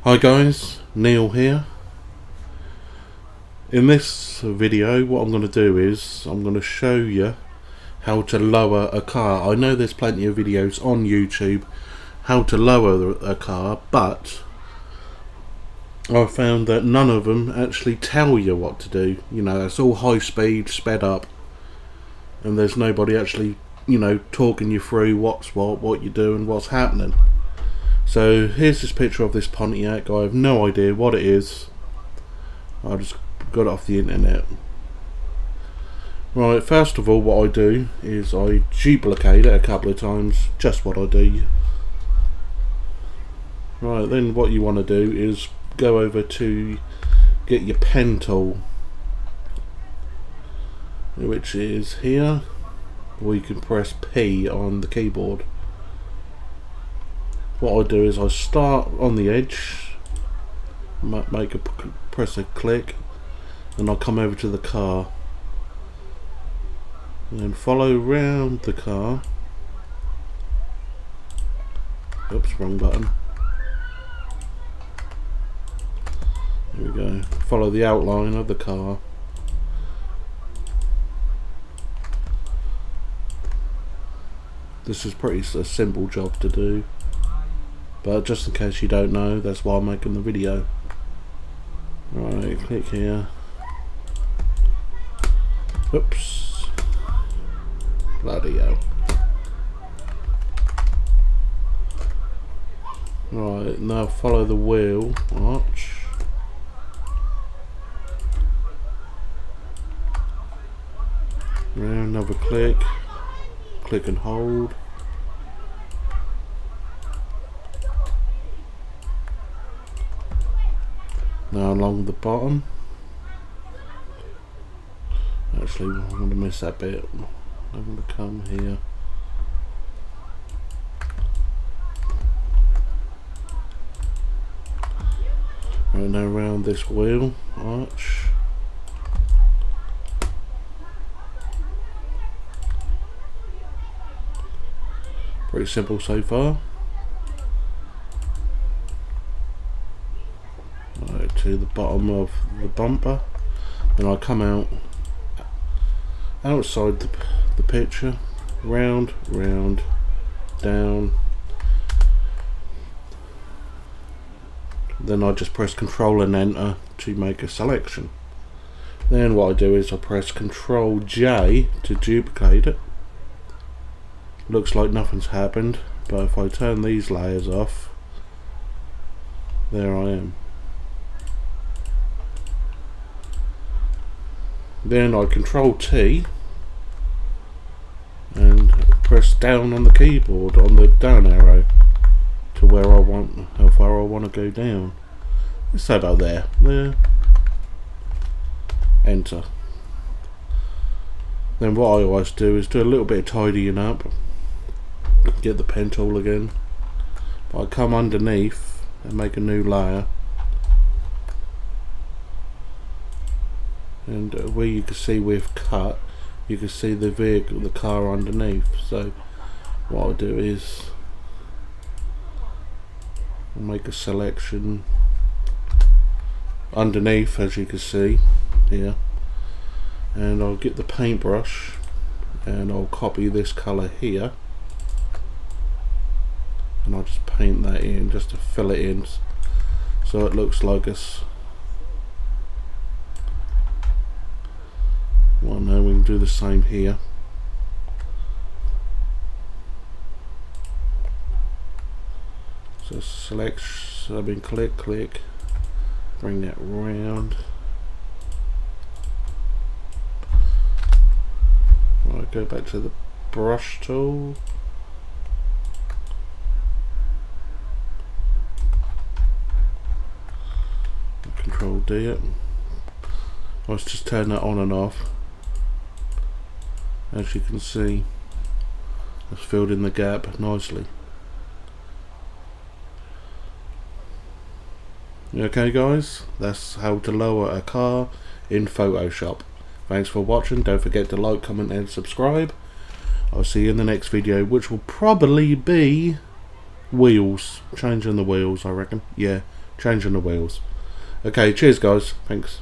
Hi guys, Neil here. In this video what I'm going to do is I'm going to show you how to lower a car. I know there's plenty of videos on YouTube how to lower a car, but I found that none of them actually tell you what to do. You know, it's all high speed, sped up, and there's nobody actually, talking you through what you do and what's happening. So here's this picture of this Pontiac. I have no idea what it is. I just got it off the internet. Right, first of all what I do is I duplicate it a couple of times, just what I do. Right, then what you want to do is go over to get your pen tool, which is here, or you can press P on the keyboard. What I do is I start on the edge, press a click, and I'll come over to the car and then follow round the car. Oops, wrong button. There we go. Follow the outline of the car. This is a simple job to do, but just in case you don't know, that's why I'm making the video. Right, click here. Oops. Bloody hell. Right, now follow the wheel arch. Round, another click. Click and hold. Now along the bottom. Actually, I'm going to miss that bit. I'm going to come here. Right, now around this wheel arch. Pretty simple so far. Right, to the bottom of the bumper, and I come outside the picture, round, down. Then I just press Control and Enter to make a selection. Then what I do is I press Control J to duplicate it. Looks like nothing's happened, but if I turn these layers off, there I am. Then I Control T and press down on the keyboard on the down arrow to how far I want to go down. Let's say about there. Enter. Then what I always do is do a little bit of tidying up. Get the pen tool again. But I come underneath and make a new layer. And where you can see we've cut, you can see the car underneath. So what I'll do is I'll make a selection underneath, as you can see here, and I'll get the paintbrush and I'll copy this colour here, and I'll just paint that in just to fill it in so it looks like us. Well, now we can do the same here. So select, click, bring that round. Right, go back to the brush tool. Control D it. Let's just turn that on and off. As you can see, I've filled in the gap nicely. Okay guys, that's how to lower a car in Photoshop. Thanks for watching. Don't forget to like, comment and subscribe. I'll see you in the next video, which will probably be wheels. Changing the wheels, I reckon. Yeah, changing the wheels. Okay, cheers guys, thanks.